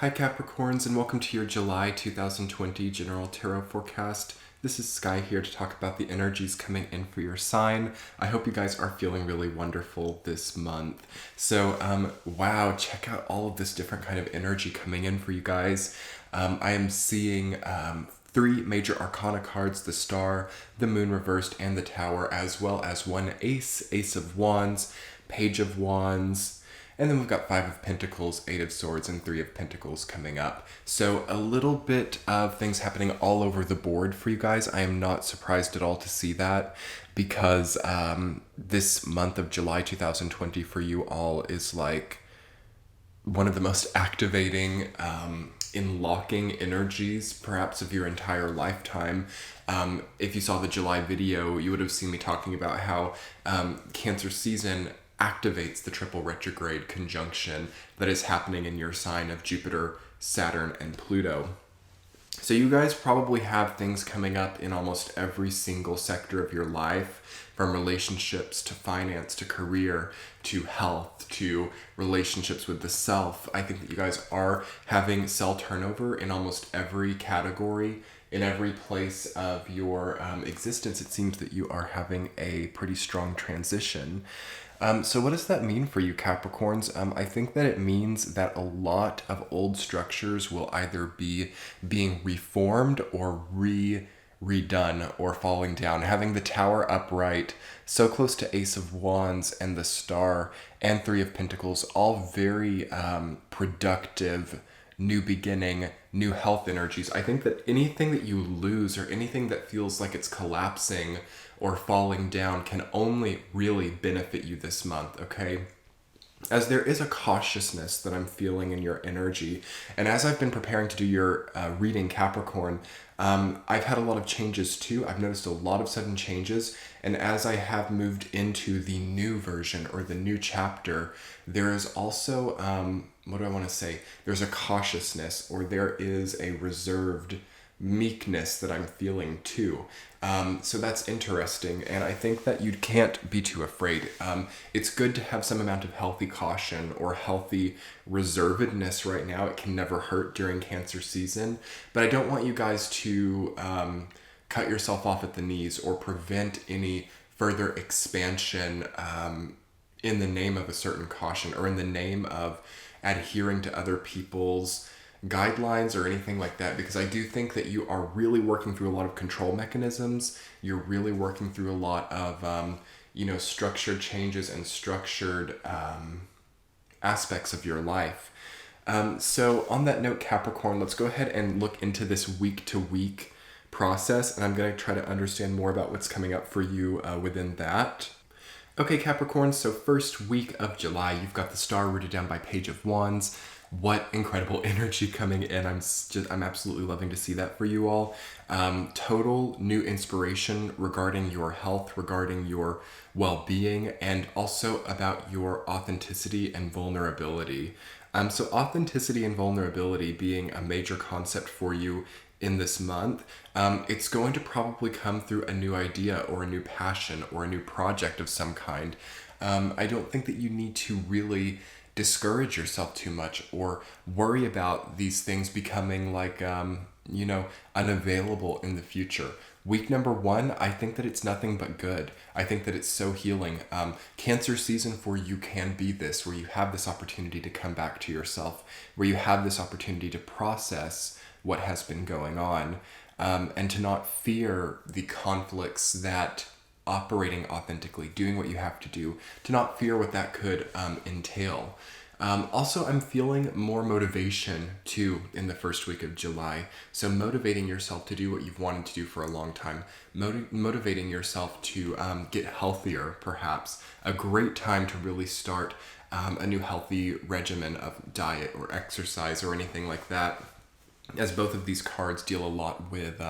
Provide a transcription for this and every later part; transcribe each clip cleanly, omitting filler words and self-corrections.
Hi Capricorns, and welcome to your July 2020 General Tarot Forecast. This is Sky here to talk about the energies coming in for your sign. I hope you guys are feeling really wonderful this month. So, wow, check out all of this different kind of energy coming in for you guys. I am seeing three major arcana cards: the Star, the Moon reversed, and the Tower, as well as one Ace of Wands, Page of Wands, and then we've got Five of Pentacles, Eight of Swords, and Three of Pentacles coming up. So a little bit of things happening all over the board for you guys. I am not surprised at all to see that because this month of July 2020 for you all is like one of the most activating, unlocking energies perhaps of your entire lifetime. If you saw the July video, you would have seen me talking about how Cancer season activates the triple retrograde conjunction that is happening in your sign of Jupiter, Saturn, and Pluto. So you guys probably have things coming up in almost every single sector of your life, from relationships to finance to career to health to relationships with the self. I think that you guys are having cell turnover in almost every category. In every place of your existence, it seems that you are having a pretty strong transition. So what does that mean for you, Capricorns? I think that it means that a lot of old structures will either be being reformed or redone or falling down. Having the Tower upright, so close to Ace of Wands and the Star and Three of Pentacles, all very productive, new beginning, new health energies. I think that anything that you lose or anything that feels like it's collapsing or falling down can only really benefit you this month, okay? As there is a cautiousness that I'm feeling in your energy, and as I've been preparing to do your reading, Capricorn, I've had a lot of changes too. I've noticed a lot of sudden changes, and as I have moved into the new version or the new chapter, there is also, what do I want to say? There's a cautiousness, or there is a reserved meekness that I'm feeling too. So that's interesting, and I think that you can't be too afraid. It's good to have some amount of healthy caution or healthy reservedness right now. It can never hurt during Cancer season, but I don't want you guys to cut yourself off at the knees or prevent any further expansion in the name of a certain caution or in the name of adhering to other people's guidelines or anything like that, because I do think that you are really working through a lot of control mechanisms. You're really working through a lot of structured changes and structured aspects of your life. So on that note, Capricorn, let's go ahead and look into this week to week process, and I'm going to try to understand more about what's coming up for you within that. Okay, Capricorn, so first week of July, you've got the Star rooted down by Page of Wands. What incredible energy coming in. I'm absolutely loving to see that for you all. Total new inspiration regarding your health, regarding your well-being, and also about your authenticity and vulnerability. So authenticity and vulnerability being a major concept for you in this month, it's going to probably come through a new idea or a new passion or a new project of some kind. I don't think that you need to really discourage yourself too much or worry about these things becoming like, unavailable in the future. Week number one, I think that it's nothing but good. I think that it's so healing. Cancer season for you can be this, where you have this opportunity to come back to yourself, where you have this opportunity to process what has been going on, and to not fear the conflicts that operating authentically, doing what you have to do, to not fear what that could entail. Also, I'm feeling more motivation too in the first week of July. So motivating yourself to do what you've wanted to do for a long time, motivating yourself to get healthier, perhaps. A great time to really start a new healthy regimen of diet or exercise or anything like that, as both of these cards deal a lot with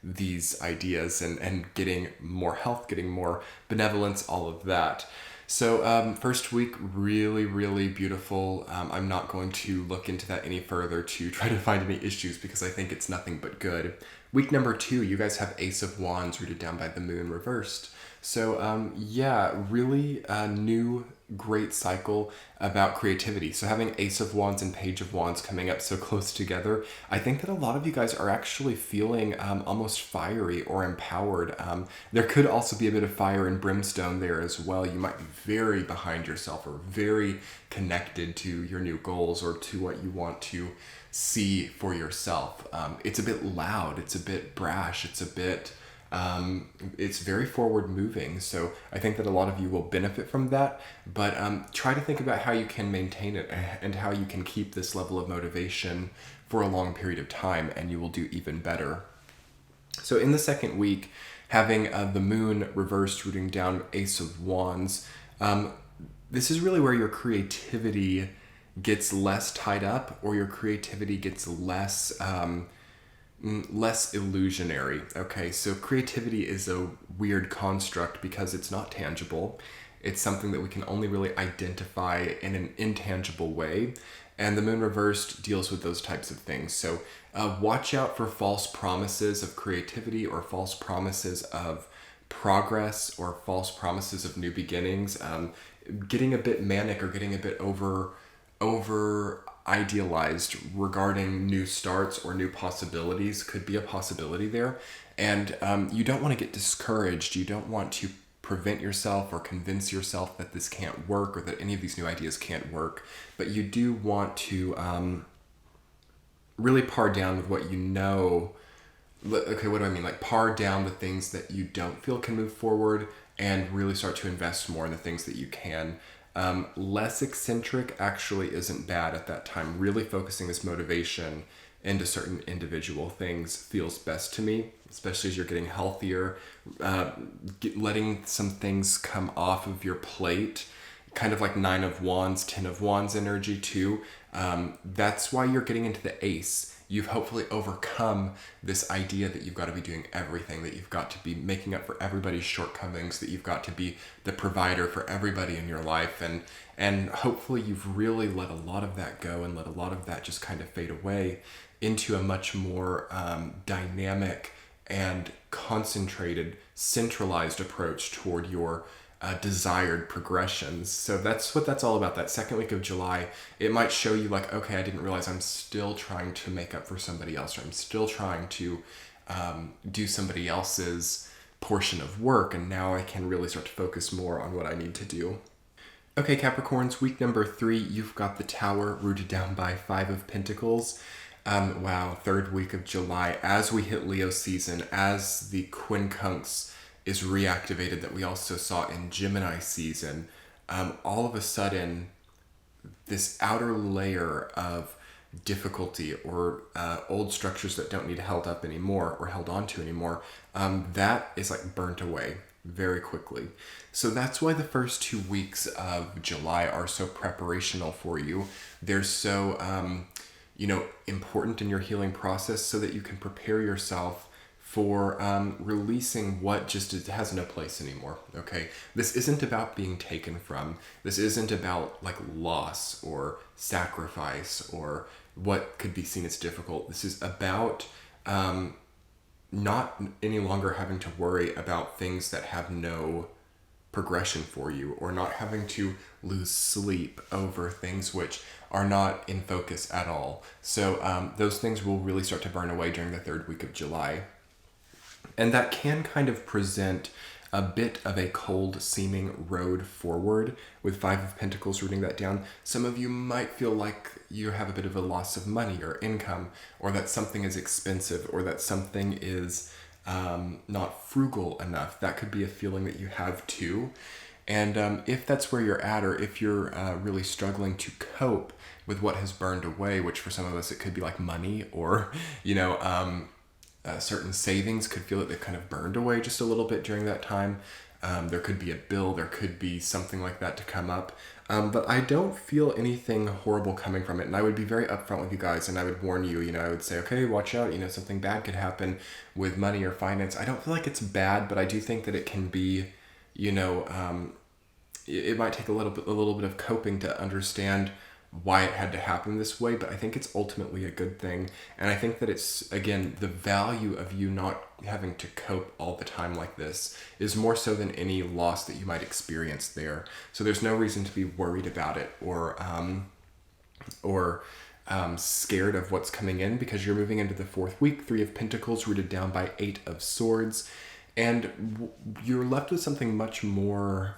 these ideas and getting more health, getting more benevolence, all of that. So first week, really, really beautiful. I'm not going to look into that any further to try to find any issues because I think it's nothing but good. Week number two, you guys have Ace of Wands rooted down by the Moon reversed. So yeah, really a new great cycle about creativity. So having Ace of Wands and Page of Wands coming up so close together, I think that a lot of you guys are actually feeling almost fiery or empowered. There could also be a bit of fire and brimstone there as well. You might be very behind yourself or very connected to your new goals or to what you want to see for yourself. It's a bit loud, it's a bit brash, it's very forward moving. So I think that a lot of you will benefit from that, but try to think about how you can maintain it and how you can keep this level of motivation for a long period of time, and you will do even better. So in the second week, having the moon reversed, rooting down Ace of Wands, this is really where your creativity gets less tied up, or your creativity gets less illusionary. Okay, so creativity is a weird construct because it's not tangible. It's something that we can only really identify in an intangible way, and the moon reversed deals with those types of things. So watch out for false promises of creativity or false promises of progress or false promises of new beginnings. Getting a bit manic or getting a bit over idealized regarding new starts or new possibilities could be a possibility there. And you don't want to get discouraged. You don't want to prevent yourself or convince yourself that this can't work or that any of these new ideas can't work. But you do want to really par down with what you know. Okay, what do I mean? Like par down the things that you don't feel can move forward and really start to invest more in the things that you can. Less eccentric actually isn't bad at that time. Really focusing this motivation into certain individual things feels best to me, especially as you're getting healthier. Letting some things come off of your plate, kind of like 9 of Wands, 10 of Wands energy too. That's why you're getting into the Ace. You've hopefully overcome this idea that you've got to be doing everything, that you've got to be making up for everybody's shortcomings, that you've got to be the provider for everybody in your life. And hopefully you've really let a lot of that go and let a lot of that just kind of fade away into a much more dynamic and concentrated, centralized approach toward your desired progressions. So that's what that's all about. That second week of July, it might show you like, okay, I didn't realize I'm still trying to make up for somebody else, or I'm still trying to do somebody else's portion of work, and now I can really start to focus more on what I need to do. Okay, Capricorns, week number 3, you've got the Tower rooted down by 5 of Pentacles. Wow, third week of July, as we hit Leo season, as the quincunx is reactivated that we also saw in Gemini season, all of a sudden, this outer layer of difficulty or old structures that don't need held up anymore or held onto anymore, that is like burnt away very quickly. So that's why the first 2 weeks of July are so preparational for you. They're so, important in your healing process so that you can prepare yourself for releasing what just has no place anymore, okay? This isn't about being taken from. This isn't about like loss or sacrifice or what could be seen as difficult. This is about not any longer having to worry about things that have no progression for you, or not having to lose sleep over things which are not in focus at all. So those things will really start to burn away during the third week of July. And that can kind of present a bit of a cold seeming road forward with 5 of Pentacles rooting that down. Some of you might feel like you have a bit of a loss of money or income, or that something is expensive, or that something is not frugal enough. That could be a feeling that you have too. And if that's where you're at, or if you're really struggling to cope with what has burned away, which for some of us it could be like money, or certain savings could feel that they've kind of burned away just a little bit during that time. There could be a bill, there could be something like that to come up. But I don't feel anything horrible coming from it. And I would be very upfront with you guys, and I would warn you, I would say, okay, watch out, something bad could happen with money or finance. I don't feel like it's bad, but I do think that it can be, it might take a little bit of coping to understand why it had to happen this way, but I think it's ultimately a good thing. And I think that it's, again, the value of you not having to cope all the time like this is more so than any loss that you might experience there. So there's no reason to be worried about it or scared of what's coming in, because you're moving into the fourth week, 3 of Pentacles rooted down by 8 of Swords, and you're left with something much more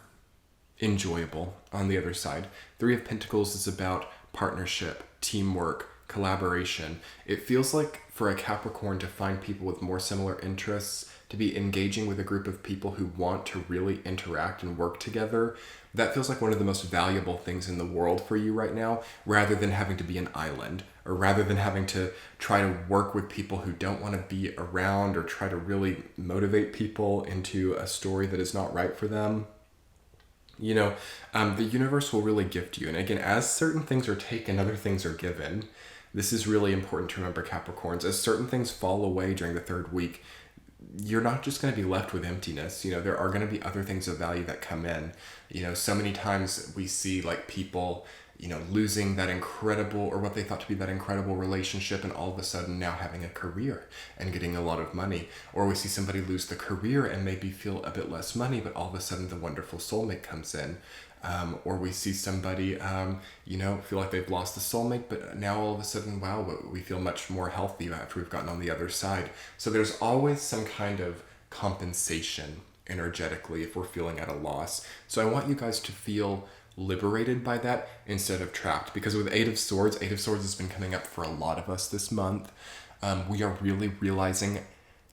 enjoyable on the other side. 3 of Pentacles is about partnership, teamwork, collaboration. It feels like for a Capricorn to find people with more similar interests, to be engaging with a group of people who want to really interact and work together, that feels like one of the most valuable things in the world for you right now, rather than having to be an island, or rather than having to try to work with people who don't want to be around, or try to really motivate people into a story that is not right for them. The universe will really gift you. And again, as certain things are taken, other things are given. This is really important to remember, Capricorns. As certain things fall away during the 3rd week, you're not just going to be left with emptiness. There are going to be other things of value that come in. So many times we see like people, losing that incredible, or what they thought to be that incredible relationship, and all of a sudden now having a career and getting a lot of money. Or we see somebody lose the career and maybe feel a bit less money, but all of a sudden the wonderful soulmate comes in. Or we see somebody, feel like they've lost the soulmate, but now all of a sudden, wow, we feel much more healthy after we've gotten on the other side. So there's always some kind of compensation energetically if we're feeling at a loss. So I want you guys to feel liberated by that instead of trapped, because with 8 of Swords has been coming up for a lot of us this month. We are really realizing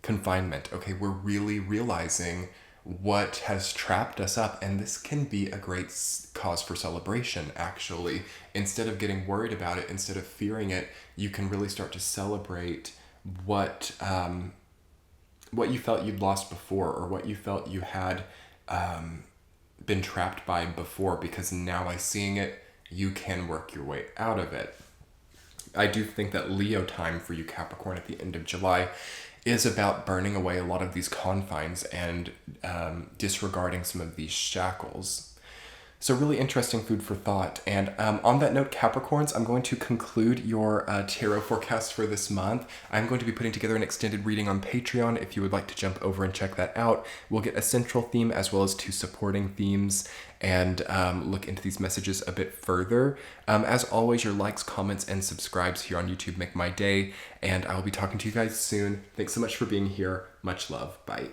confinement. Okay, we're really realizing what has trapped us up, and this can be a great cause for celebration, actually. Instead of getting worried about it, instead of fearing it, you can really start to celebrate what you felt you'd lost before, or what you felt you had been trapped by before, because now by seeing it, you can work your way out of it. I do think that Leo time for you, Capricorn, at the end of July is about burning away a lot of these confines and disregarding some of these shackles. So really interesting food for thought. And on that note, Capricorns, I'm going to conclude your tarot forecast for this month. I'm going to be putting together an extended reading on Patreon if you would like to jump over and check that out. We'll get a central theme as well as 2 supporting themes, and look into these messages a bit further. As always, your likes, comments, and subscribes here on YouTube make my day, and I will be talking to you guys soon. Thanks so much for being here. Much love. Bye.